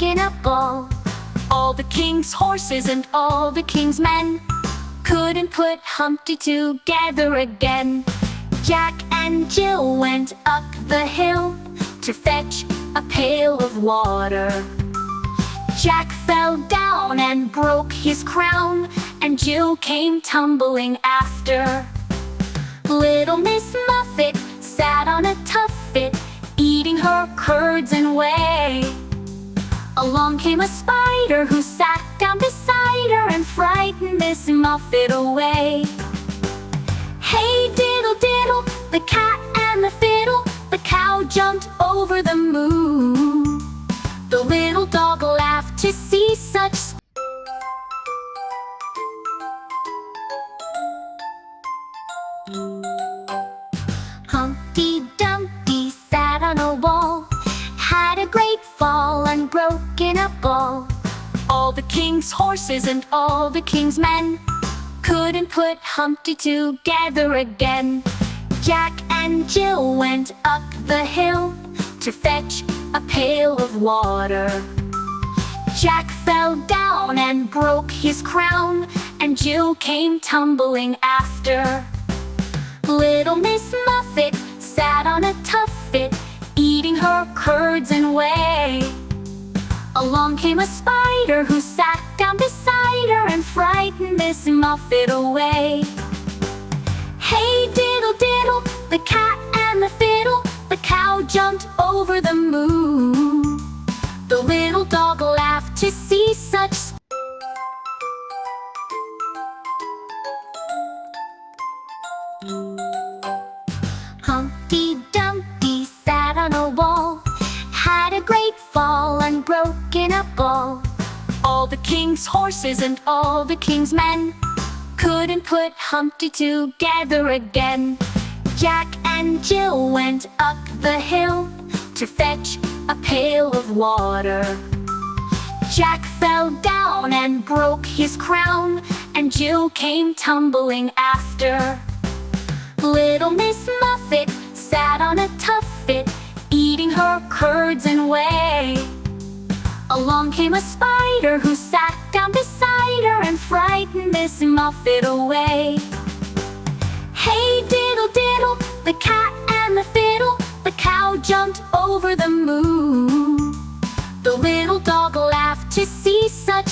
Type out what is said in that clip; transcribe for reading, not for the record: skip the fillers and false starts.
in a ball. All the king's horses and all the king's men couldn't put Humpty together again. Jack and Jill went up the hill to fetch a pail of water. Jack fell down and broke his crown, and Jill came tumbling after. Little Miss Muffet sat on a tuffet, eating her curds and whey. Along came a spider who sat down beside her and frightened Miss Muffet away. Hey diddle diddle, the cat and the fiddle, the cow jumped over the moon. The little dog laughed to see such Humpty Dumpty sat on a wall, had a great fall and broke in a ball. All the king's horses and all the king's men couldn't put Humpty together again. Jack and Jill went up the hill to fetch a pail of water. Jack fell down and broke his crown, and Jill came tumbling after. Little Miss Muffet sat on a tuffet, eating her curds and whey. Along came a spider who sat down beside her and frightened Miss Muffet away. Hey diddle diddle, the cat and the fiddle, the cow jumped over the moon. The little dog laughed to see such Humpty Dumpty sat on a wall, had a great fall and broke in a ball. All the king's horses and all the king's men couldn't put Humpty together again. Jack and Jill went up the hill to fetch a pail of water. Jack fell down and broke his crown, and Jill came tumbling after. Little Miss Muffet sat on a tuffet, eating her curds and whey. Along came a spider who sat down beside her and frightened Miss Muffet away. Hey diddle diddle, the cat and the fiddle, the cow jumped over the moon. The little dog laughed to see such